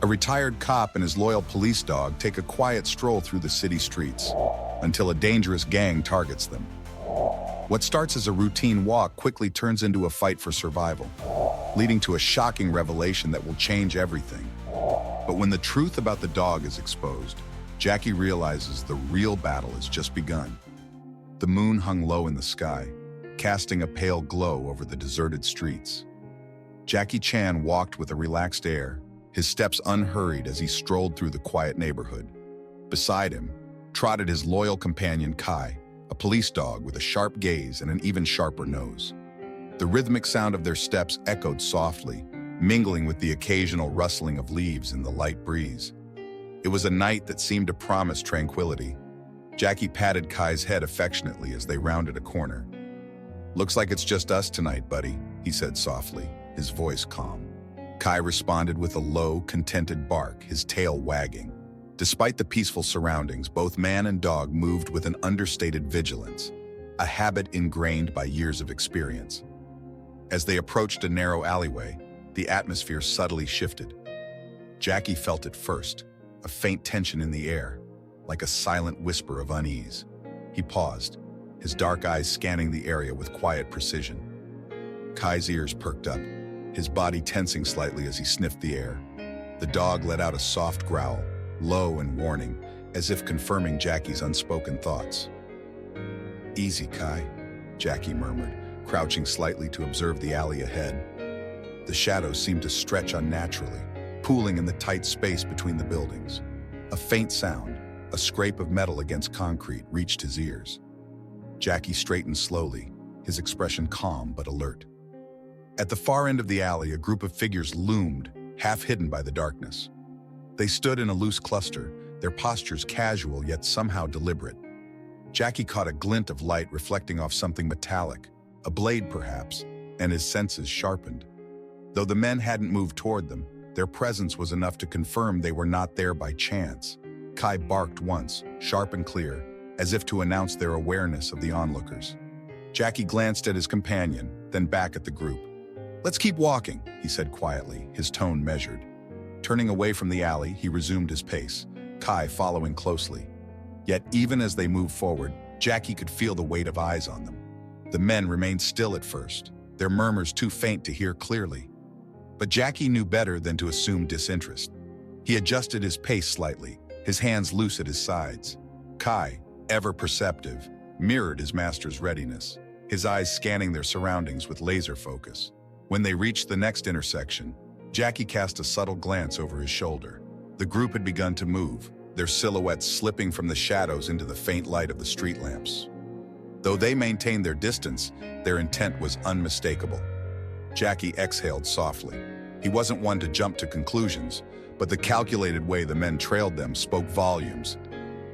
A retired cop and his loyal police dog take a quiet stroll through the city streets until a dangerous gang targets them. What starts as a routine walk quickly turns into a fight for survival, leading to a shocking revelation that will change everything. But when the truth about the dog is exposed, Jackie realizes the real battle has just begun. The moon hung low in the sky, casting a pale glow over the deserted streets. Jackie Chan walked with a relaxed air, his steps unhurried as he strolled through the quiet neighborhood. Beside him trotted his loyal companion Kai, a police dog with a sharp gaze and an even sharper nose. The rhythmic sound of their steps echoed softly, mingling with the occasional rustling of leaves in the light breeze. It was a night that seemed to promise tranquility. Jackie patted Kai's head affectionately as they rounded a corner. "Looks like it's just us tonight, buddy," he said softly, his voice calm. Kai responded with a low, contented bark, his tail wagging. Despite the peaceful surroundings, both man and dog moved with an understated vigilance, a habit ingrained by years of experience. As they approached a narrow alleyway, the atmosphere subtly shifted. Jackie felt it first, a faint tension in the air, like a silent whisper of unease. He paused, his dark eyes scanning the area with quiet precision. Kai's ears perked up, his body tensing slightly as he sniffed the air. The dog let out a soft growl, low and warning, as if confirming Jackie's unspoken thoughts. "Easy, Kai," Jackie murmured, crouching slightly to observe the alley ahead. The shadows seemed to stretch unnaturally, pooling in the tight space between the buildings. A faint sound, a scrape of metal against concrete, reached his ears. Jackie straightened slowly, his expression calm but alert. At the far end of the alley, a group of figures loomed, half hidden by the darkness. They stood in a loose cluster, their postures casual yet somehow deliberate. Jackie caught a glint of light reflecting off something metallic, a blade perhaps, and his senses sharpened. Though the men hadn't moved toward them, their presence was enough to confirm they were not there by chance. Kai barked once, sharp and clear, as if to announce their awareness of the onlookers. Jackie glanced at his companion, then back at the group. "Let's keep walking," he said quietly, his tone measured. Turning away from the alley, he resumed his pace, Kai following closely. Yet even as they moved forward, Jackie could feel the weight of eyes on them. The men remained still at first, their murmurs too faint to hear clearly. But Jackie knew better than to assume disinterest. He adjusted his pace slightly, his hands loose at his sides. Kai, ever perceptive, mirrored his master's readiness, his eyes scanning their surroundings with laser focus. When they reached the next intersection, Jackie cast a subtle glance over his shoulder. The group had begun to move, their silhouettes slipping from the shadows into the faint light of the street lamps. Though they maintained their distance, their intent was unmistakable. Jackie exhaled softly. He wasn't one to jump to conclusions, but the calculated way the men trailed them spoke volumes.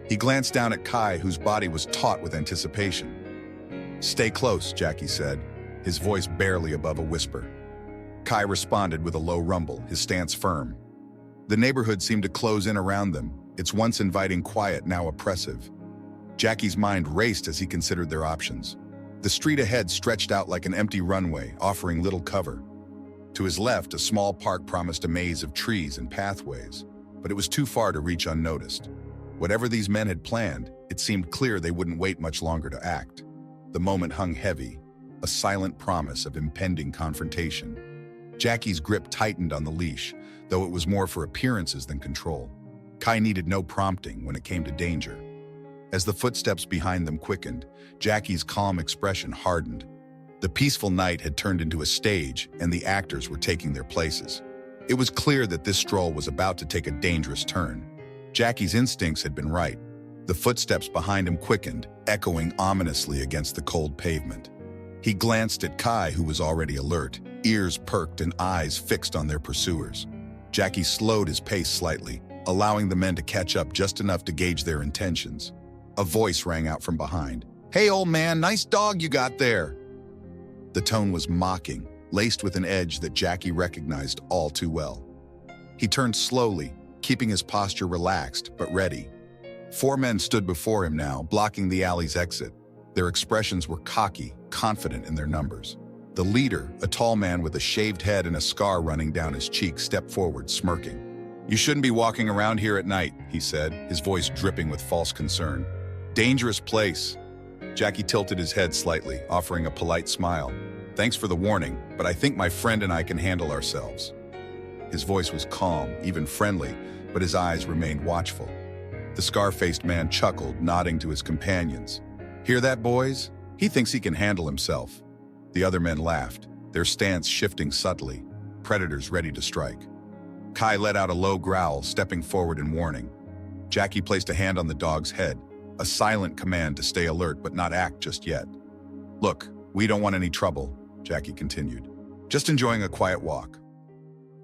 He glanced down at Kai, whose body was taut with anticipation. "Stay close," Jackie said, his voice barely above a whisper. Kai responded with a low rumble, his stance firm. The neighborhood seemed to close in around them, its once inviting quiet now oppressive. Jackie's mind raced as he considered their options. The street ahead stretched out like an empty runway, offering little cover. To his left, a small park promised a maze of trees and pathways, but it was too far to reach unnoticed. Whatever these men had planned, it seemed clear they wouldn't wait much longer to act. The moment hung heavy, a silent promise of impending confrontation. Jackie's grip tightened on the leash, though it was more for appearances than control. Kai needed no prompting when it came to danger. As the footsteps behind them quickened, Jackie's calm expression hardened. The peaceful night had turned into a stage, and the actors were taking their places. It was clear that this stroll was about to take a dangerous turn. Jackie's instincts had been right. The footsteps behind him quickened, echoing ominously against the cold pavement. He glanced at Kai, who was already alert, ears perked and eyes fixed on their pursuers. Jackie slowed his pace slightly, allowing the men to catch up just enough to gauge their intentions. A voice rang out from behind. "Hey, old man, nice dog you got there." The tone was mocking, laced with an edge that Jackie recognized all too well. He turned slowly, keeping his posture relaxed but ready. 4 men stood before him now, blocking the alley's exit. Their expressions were cocky, confident in their numbers. The leader, a tall man with a shaved head and a scar running down his cheek, stepped forward, smirking. "You shouldn't be walking around here at night," he said, his voice dripping with false concern. "Dangerous place." Jackie tilted his head slightly, offering a polite smile. "Thanks for the warning, but I think my friend and I can handle ourselves." His voice was calm, even friendly, but his eyes remained watchful. The scar-faced man chuckled, nodding to his companions. "Hear that, boys? He thinks he can handle himself." The other men laughed, their stance shifting subtly, predators ready to strike. Kai let out a low growl, stepping forward in warning. Jackie placed a hand on the dog's head, a silent command to stay alert but not act just yet. "Look, we don't want any trouble," Jackie continued. "Just enjoying a quiet walk."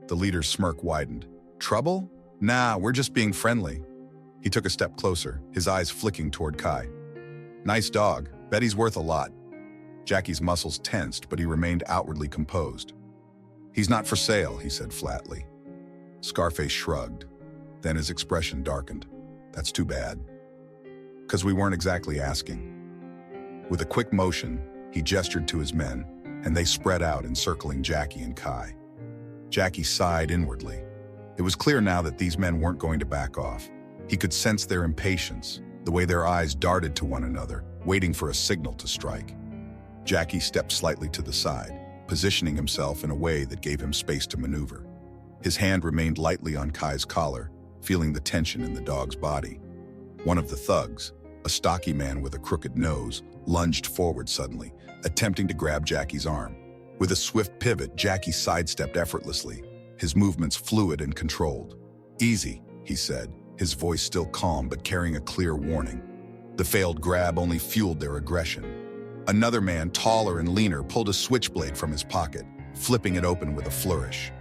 The leader's smirk widened. "Trouble? Nah, we're just being friendly." He took a step closer, his eyes flicking toward Kai. "Nice dog. Bet he's worth a lot." Jackie's muscles tensed, but he remained outwardly composed. "He's not for sale," he said flatly. Scarface shrugged. Then his expression darkened. "That's too bad." "'Cause we weren't exactly asking." With a quick motion, he gestured to his men, and they spread out, encircling Jackie and Kai. Jackie sighed inwardly. It was clear now that these men weren't going to back off. He could sense their impatience, the way their eyes darted to one another, waiting for a signal to strike. Jackie stepped slightly to the side, positioning himself in a way that gave him space to maneuver. His hand remained lightly on Kai's collar, feeling the tension in the dog's body. One of the thugs, a stocky man with a crooked nose, lunged forward suddenly, attempting to grab Jackie's arm. With a swift pivot, Jackie sidestepped effortlessly, his movements fluid and controlled. "Easy," he said, his voice still calm but carrying a clear warning. The failed grab only fueled their aggression. Another man, taller and leaner, pulled a switchblade from his pocket, flipping it open with a flourish.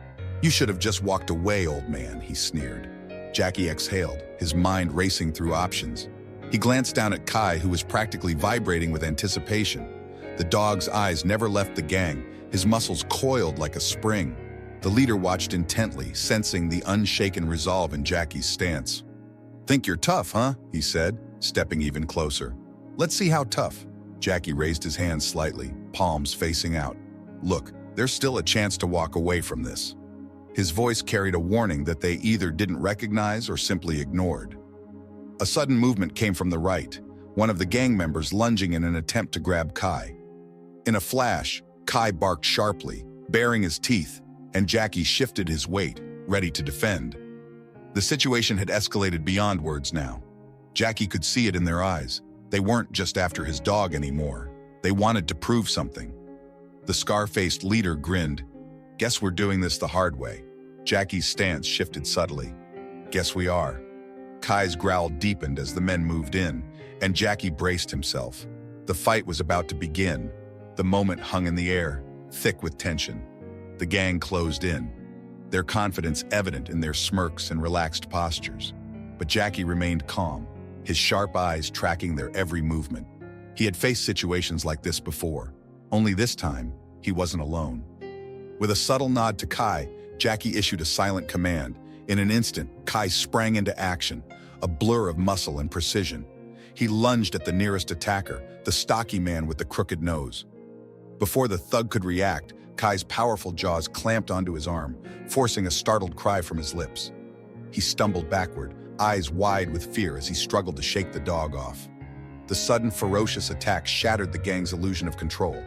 "You should have just walked away, old man," he sneered. Jackie exhaled, his mind racing through options. He glanced down at Kai, who was practically vibrating with anticipation. The dog's eyes never left the gang, his muscles coiled like a spring. The leader watched intently, sensing the unshaken resolve in Jackie's stance. "Think you're tough, huh?" he said, stepping even closer. "Let's see how tough." Jackie raised his hands slightly, palms facing out. "Look, there's still a chance to walk away from this." His voice carried a warning that they either didn't recognize or simply ignored. A sudden movement came from the right, one of the gang members lunging in an attempt to grab Kai. In a flash, Kai barked sharply, baring his teeth, and Jackie shifted his weight, ready to defend. The situation had escalated beyond words now. Jackie could see it in their eyes. They weren't just after his dog anymore. They wanted to prove something. The scar-faced leader grinned. "Guess we're doing this the hard way." Jackie's stance shifted subtly. "Guess we are." Kai's growl deepened as the men moved in, and Jackie braced himself. The fight was about to begin. The moment hung in the air, thick with tension. The gang closed in, their confidence evident in their smirks and relaxed postures. But Jackie remained calm, his sharp eyes tracking their every movement. He had faced situations like this before, only this time, he wasn't alone. With a subtle nod to Kai, Jackie issued a silent command. In an instant, Kai sprang into action, a blur of muscle and precision. He lunged at the nearest attacker, the stocky man with the crooked nose. Before the thug could react, Kai's powerful jaws clamped onto his arm, forcing a startled cry from his lips. He stumbled backward, eyes wide with fear as he struggled to shake the dog off. The sudden, ferocious attack shattered the gang's illusion of control.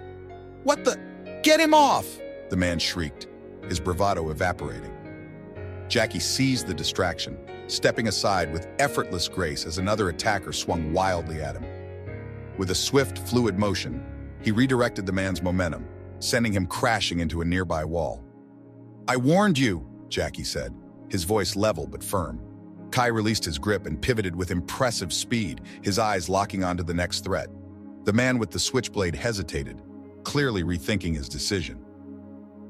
"What the? Get him off!" the man shrieked, his bravado evaporating. Jackie seized the distraction, stepping aside with effortless grace as another attacker swung wildly at him. With a swift, fluid motion, he redirected the man's momentum, sending him crashing into a nearby wall. "I warned you," Jackie said, his voice level but firm. Kai released his grip and pivoted with impressive speed, his eyes locking onto the next threat. The man with the switchblade hesitated, clearly rethinking his decision.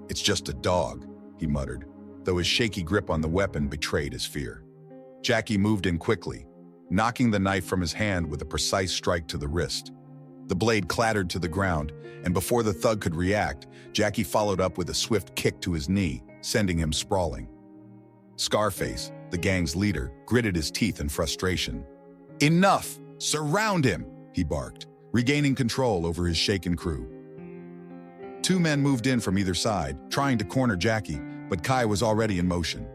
"It's just a dog," he muttered, though his shaky grip on the weapon betrayed his fear. Jackie moved in quickly, knocking the knife from his hand with a precise strike to the wrist. The blade clattered to the ground, and before the thug could react, Jackie followed up with a swift kick to his knee, sending him sprawling. Scarface, the gang's leader, gritted his teeth in frustration. "Enough! Surround him!" he barked, regaining control over his shaken crew. Two men moved in from either side, trying to corner Jackie, but Kai was already in motion.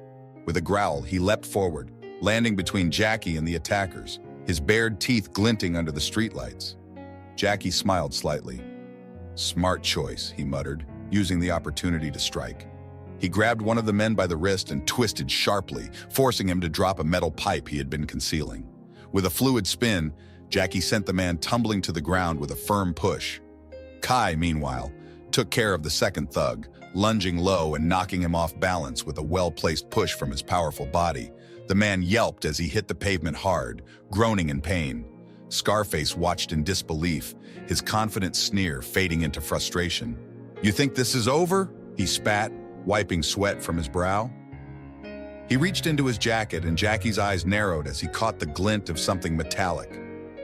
With a growl, he leapt forward, landing between Jackie and the attackers, his bared teeth glinting under the streetlights. Jackie smiled slightly. "Smart choice," he muttered, using the opportunity to strike. He grabbed one of the men by the wrist and twisted sharply, forcing him to drop a metal pipe he had been concealing. With a fluid spin, Jackie sent the man tumbling to the ground with a firm push. Kai, meanwhile, took care of the second thug, lunging low and knocking him off balance with a well-placed push from his powerful body. The man yelped as he hit the pavement hard, groaning in pain. Scarface watched in disbelief, his confident sneer fading into frustration. "You think this is over?" he spat, wiping sweat from his brow. He reached into his jacket and Jackie's eyes narrowed as he caught the glint of something metallic.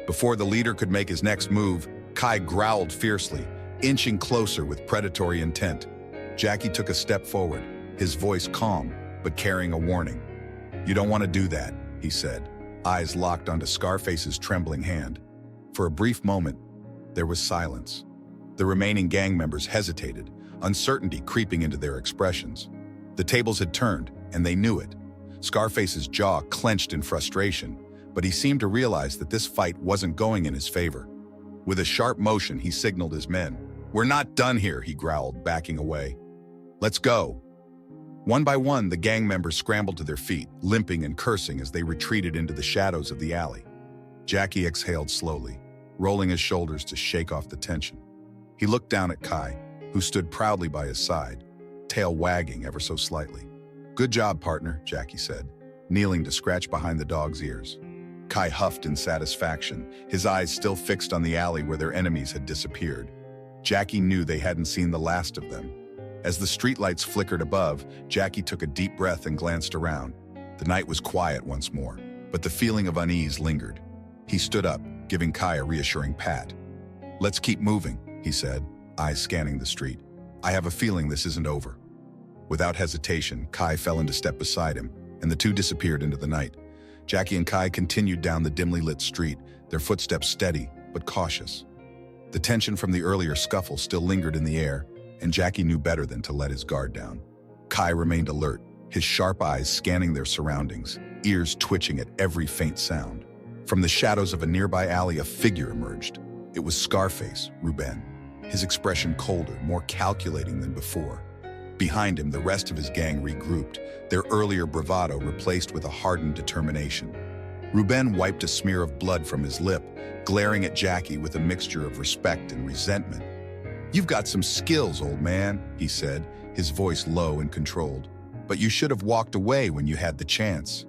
Before the leader could make his next move, Kai growled fiercely, inching closer with predatory intent. Jackie took a step forward, his voice calm, but carrying a warning. "You don't want to do that," he said, eyes locked onto Scarface's trembling hand. For a brief moment, there was silence. The remaining gang members hesitated, uncertainty creeping into their expressions. The tables had turned, and they knew it. Scarface's jaw clenched in frustration, but he seemed to realize that this fight wasn't going in his favor. With a sharp motion, he signaled his men. "We're not done here," he growled, backing away. "Let's go." One by one, the gang members scrambled to their feet, limping and cursing as they retreated into the shadows of the alley. Jackie exhaled slowly, rolling his shoulders to shake off the tension. He looked down at Kai, who stood proudly by his side, tail wagging ever so slightly. "Good job, partner," Jackie said, kneeling to scratch behind the dog's ears. Kai huffed in satisfaction, his eyes still fixed on the alley where their enemies had disappeared. Jackie knew they hadn't seen the last of them. As the streetlights flickered above, Jackie took a deep breath and glanced around. The night was quiet once more, but the feeling of unease lingered. He stood up, giving Kai a reassuring pat. "Let's keep moving," he said, eyes scanning the street. "I have a feeling this isn't over." Without hesitation, Kai fell into step beside him, and the two disappeared into the night. Jackie and Kai continued down the dimly lit street, their footsteps steady but cautious. The tension from the earlier scuffle still lingered in the air, and Jackie knew better than to let his guard down. Kai remained alert, his sharp eyes scanning their surroundings, ears twitching at every faint sound. From the shadows of a nearby alley, a figure emerged. It was Scarface, Ruben, his expression colder, more calculating than before. Behind him, the rest of his gang regrouped, their earlier bravado replaced with a hardened determination. Ruben wiped a smear of blood from his lip, glaring at Jackie with a mixture of respect and resentment. "You've got some skills, old man," he said, his voice low and controlled. "But you should have walked away when you had the chance."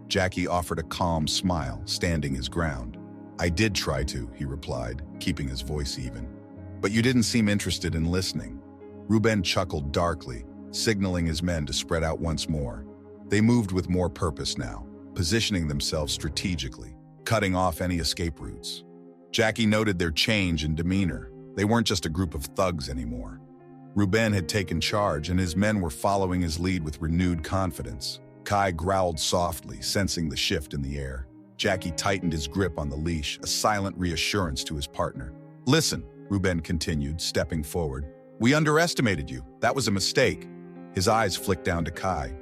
Jackie offered a calm smile, standing his ground. "I did try to," he replied, keeping his voice even. "But you didn't seem interested in listening." Ruben chuckled darkly, signaling his men to spread out once more. They moved with more purpose now, positioning themselves strategically, cutting off any escape routes. Jackie noted their change in demeanor. They weren't just a group of thugs anymore. Ruben had taken charge, and his men were following his lead with renewed confidence. Kai growled softly, sensing the shift in the air. Jackie tightened his grip on the leash, a silent reassurance to his partner. "Listen," Ruben continued, stepping forward. "We underestimated you. That was a mistake." His eyes flicked down to Kai.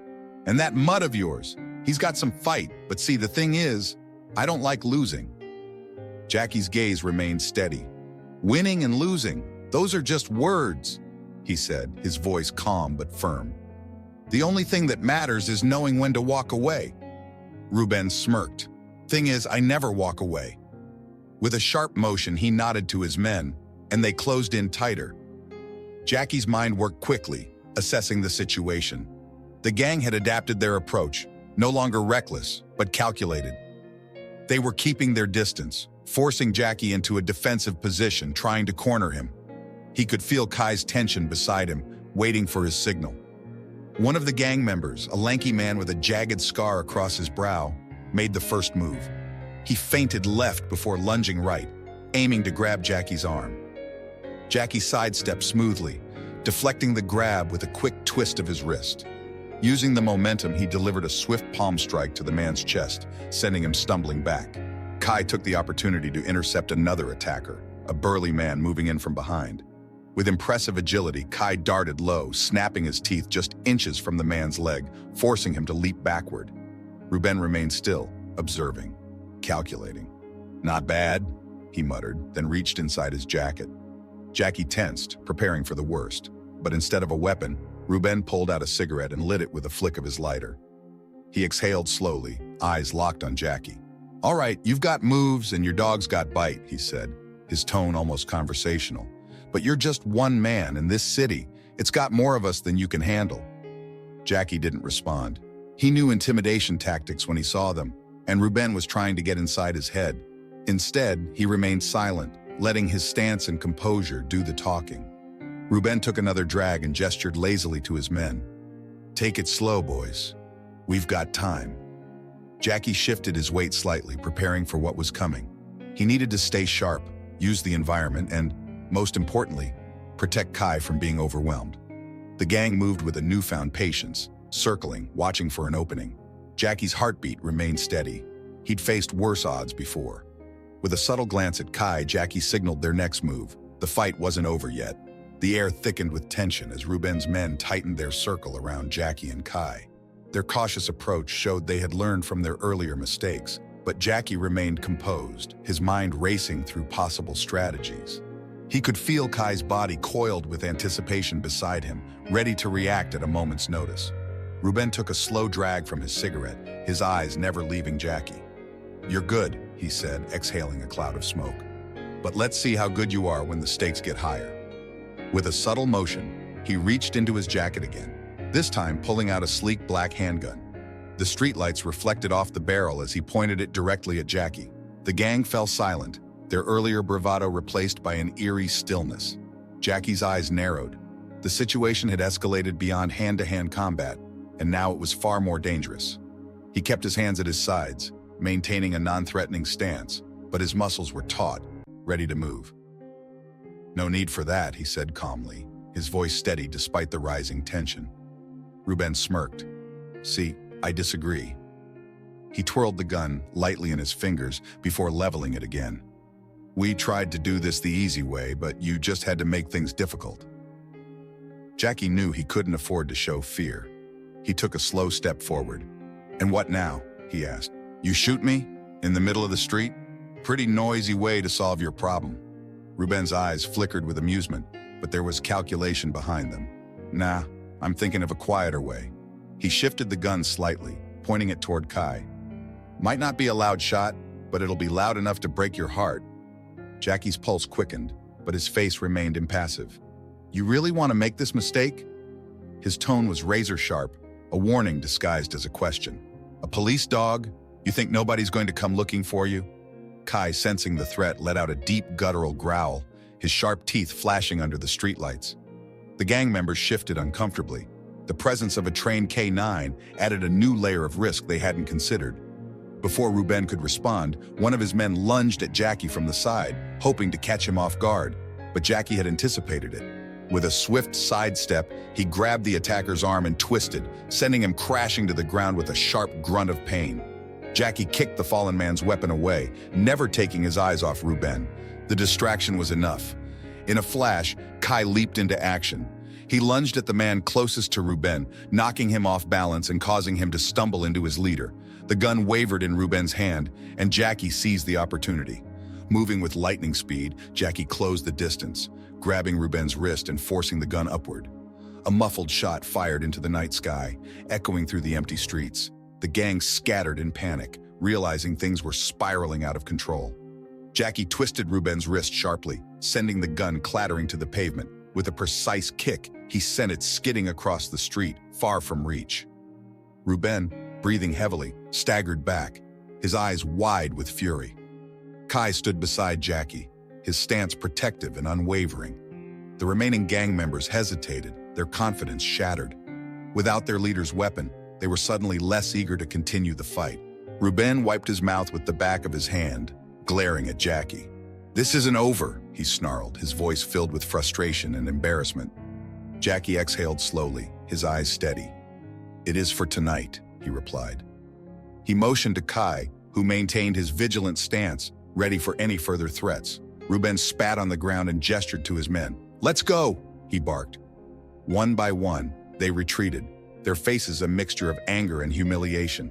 "And that mutt of yours, he's got some fight, but see, the thing is, I don't like losing." Jackie's gaze remained steady. "Winning and losing, those are just words," he said, his voice calm but firm. "The only thing that matters is knowing when to walk away." Ruben smirked. "Thing is, I never walk away." With a sharp motion, he nodded to his men, and they closed in tighter. Jackie's mind worked quickly, assessing the situation. The gang had adapted their approach, no longer reckless, but calculated. They were keeping their distance, forcing Jackie into a defensive position, trying to corner him. He could feel Kai's tension beside him, waiting for his signal. One of the gang members, a lanky man with a jagged scar across his brow, made the first move. He feinted left before lunging right, aiming to grab Jackie's arm. Jackie sidestepped smoothly, deflecting the grab with a quick twist of his wrist. Using the momentum, he delivered a swift palm strike to the man's chest, sending him stumbling back. Kai took the opportunity to intercept another attacker, a burly man moving in from behind. With impressive agility, Kai darted low, snapping his teeth just inches from the man's leg, forcing him to leap backward. Ruben remained still, observing, calculating. "Not bad," he muttered, then reached inside his jacket. Jackie tensed, preparing for the worst. But instead of a weapon, Ruben pulled out a cigarette and lit it with a flick of his lighter. He exhaled slowly, eyes locked on Jackie. "All right, you've got moves and your dog's got bite," he said, his tone almost conversational. "But you're just one man in this city. It's got more of us than you can handle." Jackie didn't respond. He knew intimidation tactics when he saw them, and Ruben was trying to get inside his head. Instead, he remained silent, letting his stance and composure do the talking. Ruben took another drag and gestured lazily to his men. "Take it slow, boys. We've got time." Jackie shifted his weight slightly, preparing for what was coming. He needed to stay sharp, use the environment, and, most importantly, protect Kai from being overwhelmed. The gang moved with a newfound patience, circling, watching for an opening. Jackie's heartbeat remained steady. He'd faced worse odds before. With a subtle glance at Kai, Jackie signaled their next move. The fight wasn't over yet. The air thickened with tension as Ruben's men tightened their circle around Jackie and Kai. Their cautious approach showed they had learned from their earlier mistakes, but Jackie remained composed, his mind racing through possible strategies. He could feel Kai's body coiled with anticipation beside him, ready to react at a moment's notice. Ruben took a slow drag from his cigarette, his eyes never leaving Jackie. "You're good," he said, exhaling a cloud of smoke. "But let's see how good you are when the stakes get higher." With a subtle motion, he reached into his jacket again, this time pulling out a sleek black handgun. The streetlights reflected off the barrel as he pointed it directly at Jackie. The gang fell silent, their earlier bravado replaced by an eerie stillness. Jackie's eyes narrowed. The situation had escalated beyond hand-to-hand combat, and now it was far more dangerous. He kept his hands at his sides, maintaining a non-threatening stance, but his muscles were taut, ready to move. "No need for that," he said calmly, his voice steady despite the rising tension. Ruben smirked. "See, I disagree." He twirled the gun lightly in his fingers before leveling it again. "We tried to do this the easy way, but you just had to make things difficult." Jackie knew he couldn't afford to show fear. He took a slow step forward. "And what now?" he asked. "You shoot me? In the middle of the street? Pretty noisy way to solve your problem." Ruben's eyes flickered with amusement, but there was calculation behind them. "Nah, I'm thinking of a quieter way." He shifted the gun slightly, pointing it toward Kai. "Might not be a loud shot, but it'll be loud enough to break your heart." Jackie's pulse quickened, but his face remained impassive. "You really want to make this mistake?" His tone was razor sharp, a warning disguised as a question. "A police dog? You think nobody's going to come looking for you?" Kai, sensing the threat, let out a deep guttural growl, his sharp teeth flashing under the streetlights. The gang members shifted uncomfortably. The presence of a trained K9 added a new layer of risk they hadn't considered. Before Ruben could respond, one of his men lunged at Jackie from the side, hoping to catch him off guard, but Jackie had anticipated it. With a swift sidestep, he grabbed the attacker's arm and twisted, sending him crashing to the ground with a sharp grunt of pain. Jackie kicked the fallen man's weapon away, never taking his eyes off Ruben. The distraction was enough. In a flash, Kai leaped into action. He lunged at the man closest to Ruben, knocking him off balance and causing him to stumble into his leader. The gun wavered in Ruben's hand, and Jackie seized the opportunity. Moving with lightning speed, Jackie closed the distance, grabbing Ruben's wrist and forcing the gun upward. A muffled shot fired into the night sky, echoing through the empty streets. The gang scattered in panic, realizing things were spiraling out of control. Jackie twisted Ruben's wrist sharply, sending the gun clattering to the pavement. With a precise kick, he sent it skidding across the street, far from reach. Ruben, breathing heavily, staggered back, his eyes wide with fury. Kai stood beside Jackie, his stance protective and unwavering. The remaining gang members hesitated, their confidence shattered. Without their leader's weapon, they were suddenly less eager to continue the fight. Ruben wiped his mouth with the back of his hand, glaring at Jackie. "This isn't over," he snarled, his voice filled with frustration and embarrassment. Jackie exhaled slowly, his eyes steady. "It is for tonight," he replied. He motioned to Kai, who maintained his vigilant stance, ready for any further threats. Ruben spat on the ground and gestured to his men. "Let's go," he barked. One by one, they retreated, their faces a mixture of anger and humiliation.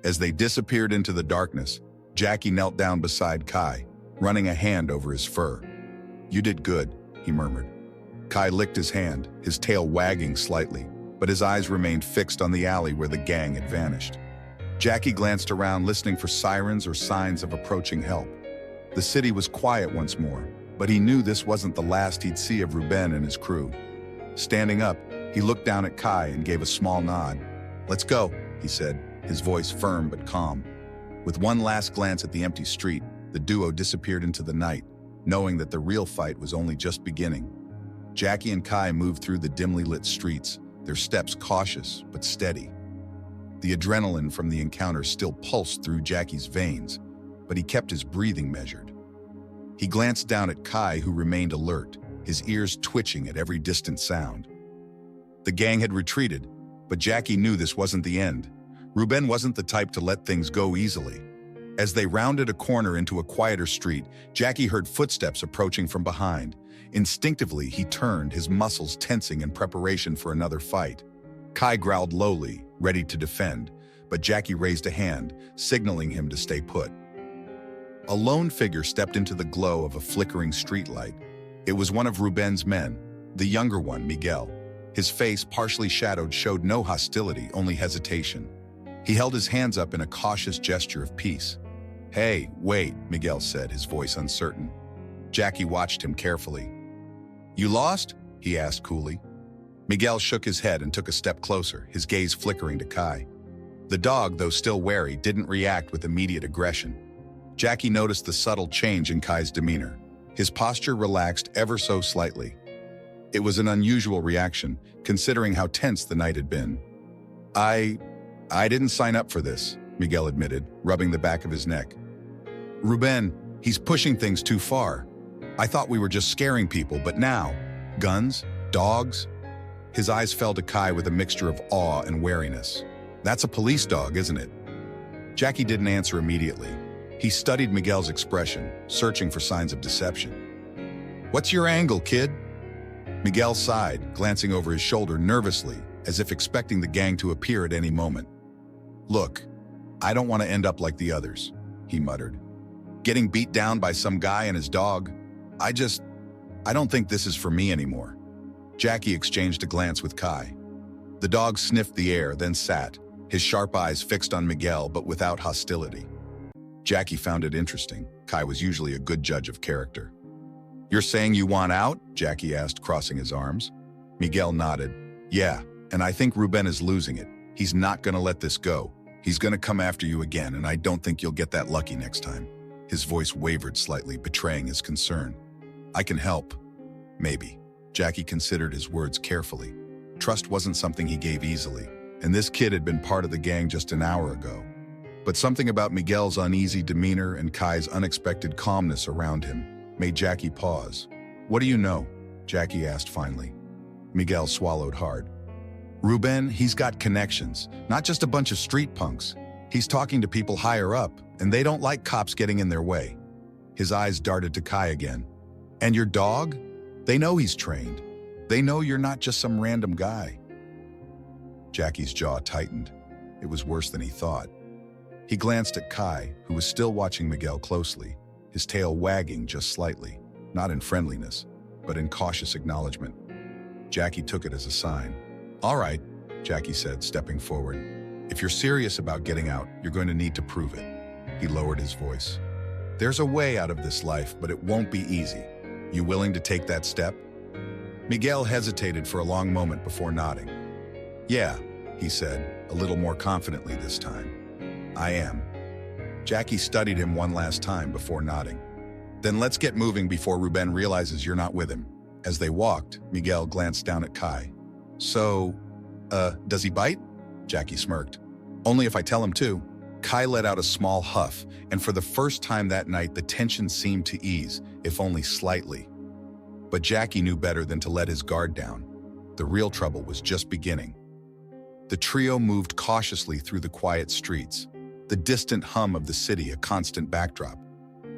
As they disappeared into the darkness, Jackie knelt down beside Kai, running a hand over his fur. "You did good," he murmured. Kai licked his hand, his tail wagging slightly, but his eyes remained fixed on the alley where the gang had vanished. Jackie glanced around, listening for sirens or signs of approaching help. The city was quiet once more, but he knew this wasn't the last he'd see of Ruben and his crew. Standing up, he looked down at Kai and gave a small nod. "Let's go," he said, his voice firm but calm. With one last glance at the empty street, the duo disappeared into the night, knowing that the real fight was only just beginning. Jackie and Kai moved through the dimly lit streets, their steps cautious but steady. The adrenaline from the encounter still pulsed through Jackie's veins, but he kept his breathing measured. He glanced down at Kai, who remained alert, his ears twitching at every distant sound. The gang had retreated, but Jackie knew this wasn't the end. Ruben wasn't the type to let things go easily. As they rounded a corner into a quieter street, Jackie heard footsteps approaching from behind. Instinctively, he turned, his muscles tensing in preparation for another fight. Kai growled lowly, ready to defend, but Jackie raised a hand, signaling him to stay put. A lone figure stepped into the glow of a flickering streetlight. It was one of Ruben's men, the younger one, Miguel. His face, partially shadowed, showed no hostility, only hesitation. He held his hands up in a cautious gesture of peace. "Hey, wait," Miguel said, his voice uncertain. Jackie watched him carefully. "You lost?" he asked coolly. Miguel shook his head and took a step closer, his gaze flickering to Kai. The dog, though still wary, didn't react with immediate aggression. Jackie noticed the subtle change in Kai's demeanor. His posture relaxed ever so slightly. It was an unusual reaction, considering how tense the night had been. I didn't sign up for this," Miguel admitted, rubbing the back of his neck. "Ruben, he's pushing things too far. I thought we were just scaring people, but now, guns, dogs?" His eyes fell to Kai with a mixture of awe and wariness. "That's a police dog, isn't it?" Jackie didn't answer immediately. He studied Miguel's expression, searching for signs of deception. "What's your angle, kid?" Miguel sighed, glancing over his shoulder nervously, as if expecting the gang to appear at any moment. "Look, I don't want to end up like the others," he muttered. "Getting beat down by some guy and his dog. I don't think this is for me anymore." Jackie exchanged a glance with Kai. The dog sniffed the air, then sat, his sharp eyes fixed on Miguel but without hostility. Jackie found it interesting. Kai was usually a good judge of character. "You're saying you want out?" Jackie asked, crossing his arms. Miguel nodded. "Yeah, and I think Ruben is losing it. He's not going to let this go. He's going to come after you again, and I don't think you'll get that lucky next time." His voice wavered slightly, betraying his concern. "I can help. Maybe." Jackie considered his words carefully. Trust wasn't something he gave easily, and this kid had been part of the gang just an hour ago. But something about Miguel's uneasy demeanor and Kai's unexpected calmness around him made Jackie pause. "What do you know?" Jackie asked finally. Miguel swallowed hard. "Ruben, he's got connections, not just a bunch of street punks. He's talking to people higher up, and they don't like cops getting in their way." His eyes darted to Kai again. "And your dog? They know he's trained. They know you're not just some random guy." Jackie's jaw tightened. It was worse than he thought. He glanced at Kai, who was still watching Miguel closely, his tail wagging just slightly, not in friendliness, but in cautious acknowledgement. Jackie took it as a sign. "All right," Jackie said, stepping forward. "If you're serious about getting out, you're going to need to prove it." He lowered his voice. "There's a way out of this life, but it won't be easy. You willing to take that step?" Miguel hesitated for a long moment before nodding. "Yeah," he said, a little more confidently this time. "I am." Jackie studied him one last time before nodding. "Then let's get moving before Ruben realizes you're not with him." As they walked, Miguel glanced down at Kai. "So, does he bite?" Jackie smirked. "Only if I tell him to." Kai let out a small huff, and for the first time that night, the tension seemed to ease, if only slightly. But Jackie knew better than to let his guard down. The real trouble was just beginning. The trio moved cautiously through the quiet streets, the distant hum of the city a constant backdrop.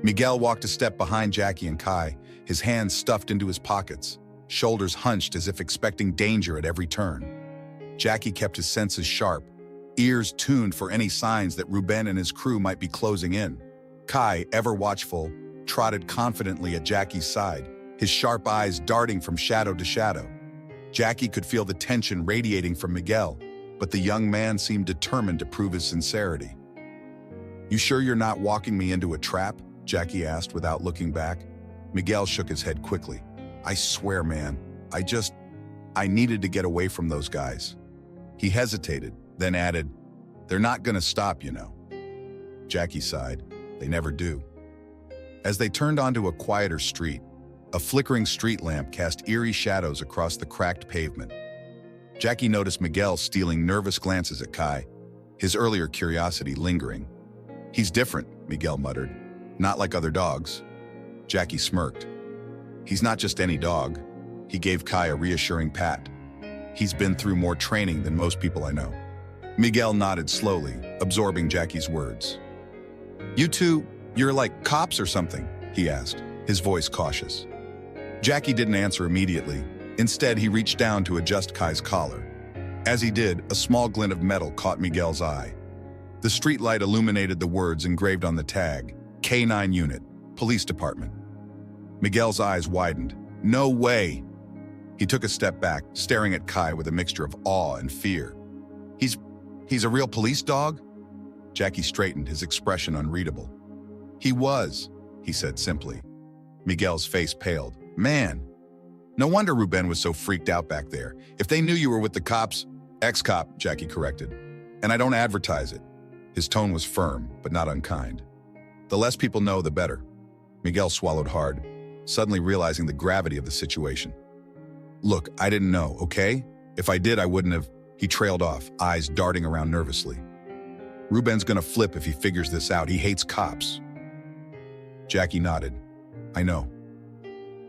Miguel walked a step behind Jackie and Kai, his hands stuffed into his pockets. shoulders hunched as if expecting danger at every turn. Jackie kept his senses sharp, ears tuned for any signs that Ruben and his crew might be closing in. Kai, ever watchful, trotted confidently at Jackie's side, his sharp eyes darting from shadow to shadow. Jackie could feel the tension radiating from Miguel, but the young man seemed determined to prove his sincerity. "You sure you're not walking me into a trap?" Jackie asked without looking back. Miguel shook his head quickly. "I swear, man, I needed to get away from those guys." He hesitated, then added, "They're not gonna stop, you know." Jackie sighed. They never do. As they turned onto a quieter street, a flickering street lamp cast eerie shadows across the cracked pavement. Jackie noticed Miguel stealing nervous glances at Kai, his earlier curiosity lingering. "He's different," Miguel muttered. "Not like other dogs." Jackie smirked. "He's not just any dog." He gave Kai a reassuring pat. "He's been through more training than most people I know." Miguel nodded slowly, absorbing Jackie's words. "You two, you're like cops or something?" he asked, his voice cautious. Jackie didn't answer immediately. Instead, he reached down to adjust Kai's collar. As he did, a small glint of metal caught Miguel's eye. The streetlight illuminated the words engraved on the tag, K9 Unit, Police Department. Miguel's eyes widened. "No way!" He took a step back, staring at Kai with a mixture of awe and fear. He's a real police dog?" Jackie straightened, his expression unreadable. "He was," he said simply. Miguel's face paled. "Man, no wonder Ruben was so freaked out back there. If they knew you were with the cops—" "Ex-cop," Jackie corrected. "And I don't advertise it." His tone was firm, but not unkind. "The less people know, the better." Miguel swallowed hard, suddenly realizing the gravity of the situation. "Look, I didn't know, okay? If I did, I wouldn't have—" He trailed off, eyes darting around nervously. "Ruben's gonna flip if he figures this out. He hates cops." Jackie nodded. "I know."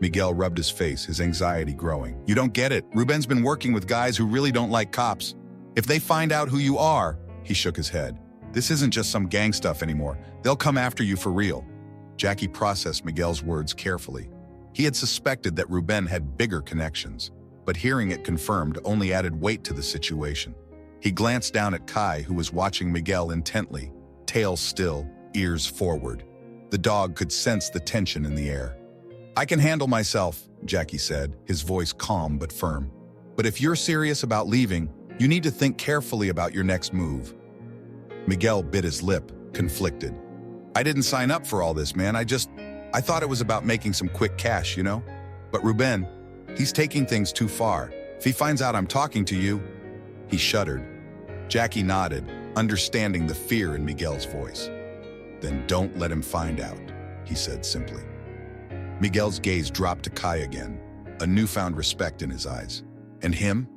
Miguel rubbed his face, his anxiety growing. "You don't get it. Ruben's been working with guys who really don't like cops. If they find out who you are—" He shook his head. "This isn't just some gang stuff anymore. They'll come after you for real." Jackie processed Miguel's words carefully. He had suspected that Ruben had bigger connections, but hearing it confirmed only added weight to the situation. He glanced down at Kai, who was watching Miguel intently, tail still, ears forward. The dog could sense the tension in the air. "I can handle myself," Jackie said, his voice calm but firm. "But if you're serious about leaving, you need to think carefully about your next move." Miguel bit his lip, conflicted. "I didn't sign up for all this, man. I thought it was about making some quick cash, you know? But Ruben, he's taking things too far. If he finds out I'm talking to you—" He shuddered. Jackie nodded, understanding the fear in Miguel's voice. "Then don't let him find out," he said simply. Miguel's gaze dropped to Kai again, a newfound respect in his eyes. "And him?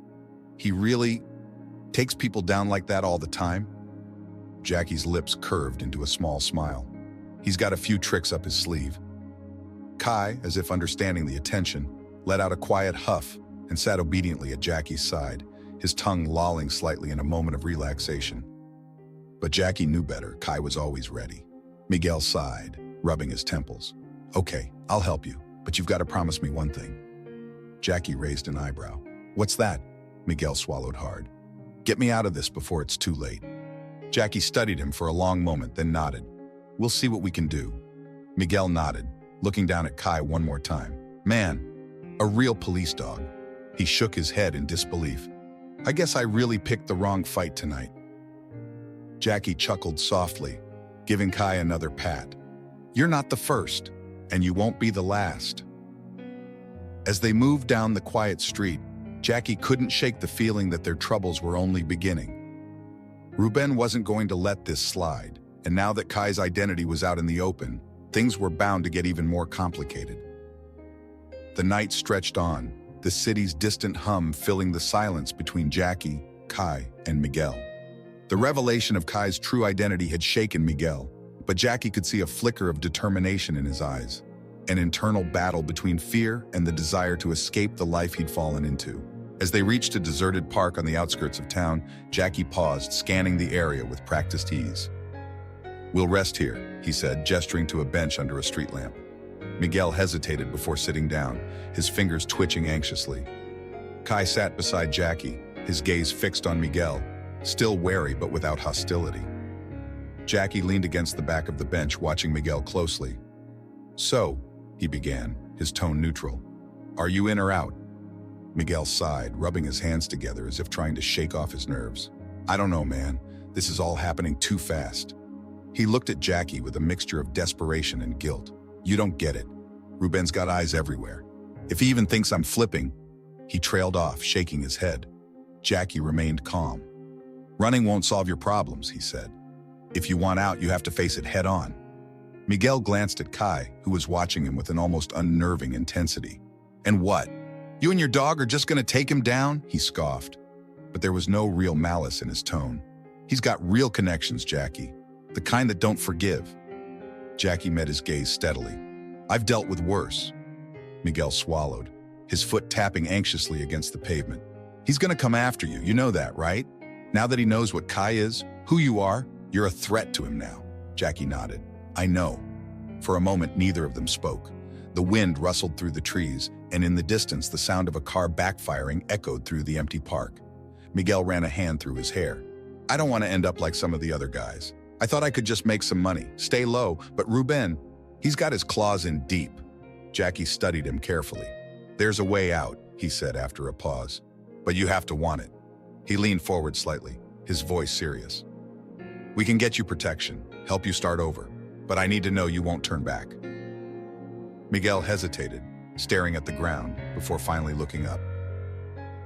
He really takes people down like that all the time?" Jackie's lips curved into a small smile. "He's got a few tricks up his sleeve." Kai, as if understanding the attention, let out a quiet huff and sat obediently at Jackie's side, his tongue lolling slightly in a moment of relaxation. But Jackie knew better. Kai was always ready. Miguel sighed, rubbing his temples. "Okay, I'll help you, but you've got to promise me one thing." Jackie raised an eyebrow. "What's that?" Miguel swallowed hard. "Get me out of this before it's too late." Jackie studied him for a long moment, then nodded. "We'll see what we can do." Miguel nodded, looking down at Kai one more time. "Man, a real police dog." He shook his head in disbelief. "I guess I really picked the wrong fight tonight." Jackie chuckled softly, giving Kai another pat. "You're not the first, and you won't be the last." As they moved down the quiet street, Jackie couldn't shake the feeling that their troubles were only beginning. Ruben wasn't going to let this slide, and now that Kai's identity was out in the open, things were bound to get even more complicated. The night stretched on, the city's distant hum filling the silence between Jackie, Kai, and Miguel. The revelation of Kai's true identity had shaken Miguel, but Jackie could see a flicker of determination in his eyes, an internal battle between fear and the desire to escape the life he'd fallen into. As they reached a deserted park on the outskirts of town, Jackie paused, scanning the area with practiced ease. "We'll rest here," he said, gesturing to a bench under a street lamp. Miguel hesitated before sitting down, his fingers twitching anxiously. Kai sat beside Jackie, his gaze fixed on Miguel, still wary but without hostility. Jackie leaned against the back of the bench, watching Miguel closely. "So," he began, his tone neutral, "are you in or out?" Miguel sighed, rubbing his hands together as if trying to shake off his nerves. "I don't know, man. This is all happening too fast." He looked at Jackie with a mixture of desperation and guilt. "You don't get it. Ruben's got eyes everywhere. If he even thinks I'm flipping..." He trailed off, shaking his head. Jackie remained calm. "Running won't solve your problems," he said. "If you want out, you have to face it head on." Miguel glanced at Kai, who was watching him with an almost unnerving intensity. "And what? You and your dog are just gonna take him down?" he scoffed. But there was no real malice in his tone. "He's got real connections, Jackie. The kind that don't forgive." Jackie met his gaze steadily. "I've dealt with worse." Miguel swallowed, his foot tapping anxiously against the pavement. "He's gonna come after you, you know that, right? Now that he knows what Kai is, who you are, you're a threat to him now." Jackie nodded. "I know." For a moment, neither of them spoke. The wind rustled through the trees, and in the distance, the sound of a car backfiring echoed through the empty park. Miguel ran a hand through his hair. "I don't want to end up like some of the other guys. I thought I could just make some money, stay low, but Ruben, he's got his claws in deep." Jackie studied him carefully. "There's a way out," he said after a pause. "But you have to want it." He leaned forward slightly, his voice serious. "We can get you protection, help you start over, but I need to know you won't turn back." Miguel hesitated, staring at the ground, before finally looking up.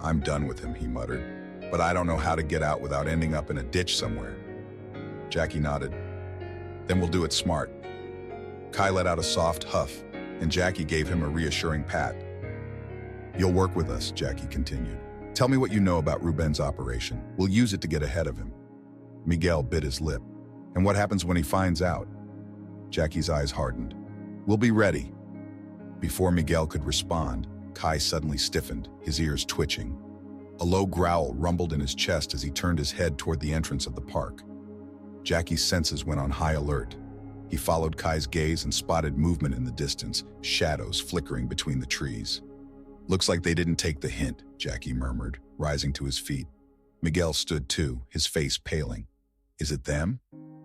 "I'm done with him," he muttered, "but I don't know how to get out without ending up in a ditch somewhere." Jackie nodded. "Then we'll do it smart." Kai let out a soft huff, and Jackie gave him a reassuring pat. "You'll work with us," Jackie continued. "Tell me what you know about Ruben's operation. We'll use it to get ahead of him." Miguel bit his lip. "And what happens when he finds out?" Jackie's eyes hardened. "We'll be ready." Before Miguel could respond, Kai suddenly stiffened, his ears twitching. A low growl rumbled in his chest as he turned his head toward the entrance of the park. Jackie's senses went on high alert. He followed Kai's gaze and spotted movement in the distance, shadows flickering between the trees. "Looks like they didn't take the hint," Jackie murmured, rising to his feet. Miguel stood too, his face paling. "Is it them?"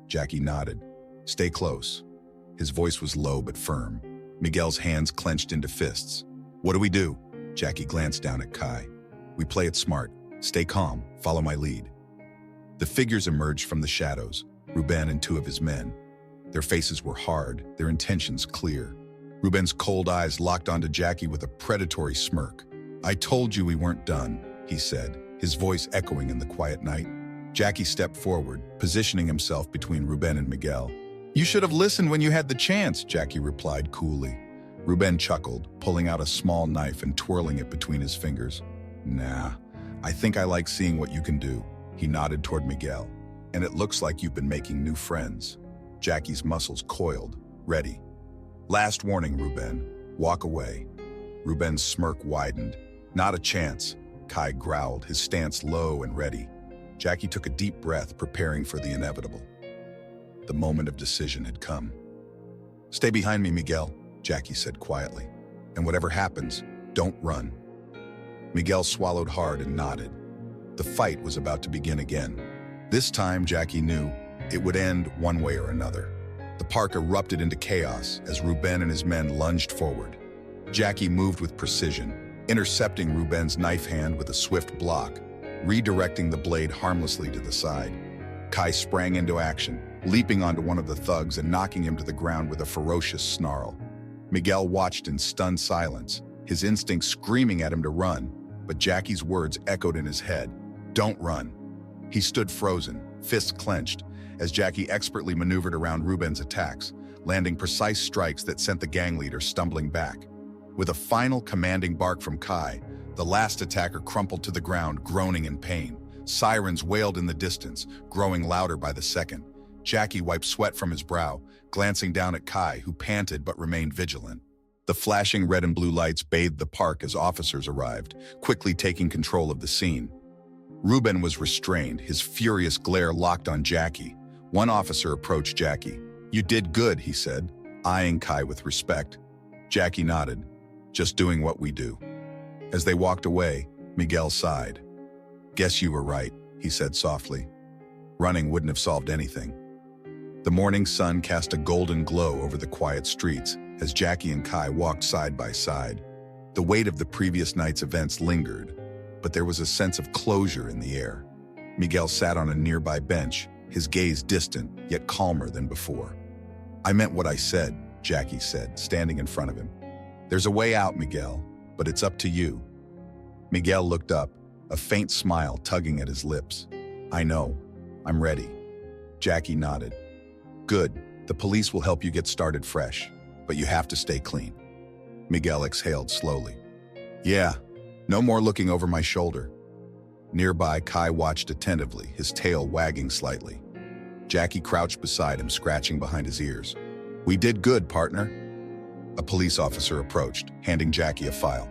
Jackie nodded. "Stay close." His voice was low but firm. Miguel's hands clenched into fists. "What do we do?" Jackie glanced down at Kai. "We play it smart. Stay calm. Follow my lead." The figures emerged from the shadows, Ruben and two of his men. Their faces were hard, their intentions clear. Ruben's cold eyes locked onto Jackie with a predatory smirk. "I told you we weren't done," he said, his voice echoing in the quiet night. Jackie stepped forward, positioning himself between Ruben and Miguel. "You should have listened when you had the chance," Jackie replied coolly. Ruben chuckled, pulling out a small knife and twirling it between his fingers. "Nah, I think I like seeing what you can do." He nodded toward Miguel. "And it looks like you've been making new friends." Jackie's muscles coiled, ready. "Last warning, Ruben. Walk away." Ruben's smirk widened. "Not a chance," Kai growled, his stance low and ready. Jackie took a deep breath, preparing for the inevitable. The moment of decision had come. "Stay behind me, Miguel," Jackie said quietly. "And whatever happens, don't run." Miguel swallowed hard and nodded. The fight was about to begin again. This time, Jackie knew, it would end one way or another. The park erupted into chaos as Ruben and his men lunged forward. Jackie moved with precision, intercepting Ruben's knife hand with a swift block, redirecting the blade harmlessly to the side. Kai sprang into action, leaping onto one of the thugs and knocking him to the ground with a ferocious snarl. Miguel watched in stunned silence, his instincts screaming at him to run, but Jackie's words echoed in his head. "Don't run." He stood frozen, fists clenched, as Jackie expertly maneuvered around Ruben's attacks, landing precise strikes that sent the gang leader stumbling back. With a final commanding bark from Kai, the last attacker crumpled to the ground, groaning in pain. Sirens wailed in the distance, growing louder by the second. Jackie wiped sweat from his brow, glancing down at Kai, who panted but remained vigilant. The flashing red and blue lights bathed the park as officers arrived, quickly taking control of the scene. Ruben was restrained, his furious glare locked on Jackie. One officer approached Jackie. "You did good," he said, eyeing Kai with respect. Jackie nodded, just doing what we do. As they walked away, Miguel sighed. Guess you were right, he said softly. Running wouldn't have solved anything. The morning sun cast a golden glow over the quiet streets as Jackie and Kai walked side by side. The weight of the previous night's events lingered, but there was a sense of closure in the air. Miguel sat on a nearby bench, his gaze distant, yet calmer than before. I meant what I said, Jackie said, standing in front of him. There's a way out, Miguel, but it's up to you. Miguel looked up, a faint smile tugging at his lips. I know. I'm ready. Jackie nodded. Good. The police will help you get started fresh, but you have to stay clean. Miguel exhaled slowly. Yeah, no more looking over my shoulder. Nearby, Kai watched attentively, his tail wagging slightly. Jackie crouched beside him, scratching behind his ears. We did good, partner. A police officer approached, handing Jackie a file.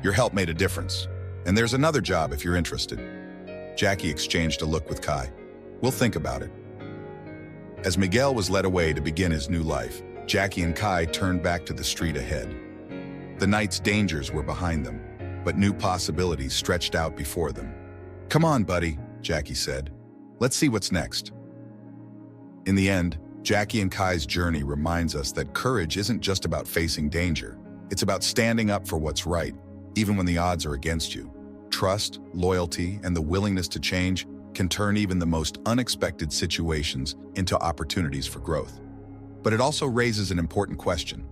Your help made a difference, and there's another job if you're interested. Jackie exchanged a look with Kai. We'll think about it. As Miguel was led away to begin his new life, Jackie and Kai turned back to the street ahead. The night's dangers were behind them, but new possibilities stretched out before them. Come on, buddy, Jackie said. Let's see what's next. In the end, Jackie and Kai's journey reminds us that courage isn't just about facing danger. It's about standing up for what's right, even when the odds are against you. Trust, loyalty, and the willingness to change can turn even the most unexpected situations into opportunities for growth. But it also raises an important question.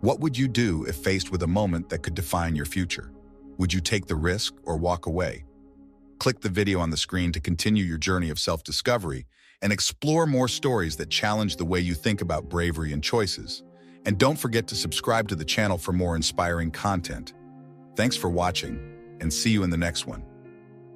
What would you do if faced with a moment that could define your future? Would you take the risk or walk away? Click the video on the screen to continue your journey of self-discovery and explore more stories that challenge the way you think about bravery and choices. And don't forget to subscribe to the channel for more inspiring content. Thanks for watching, and see you in the next one.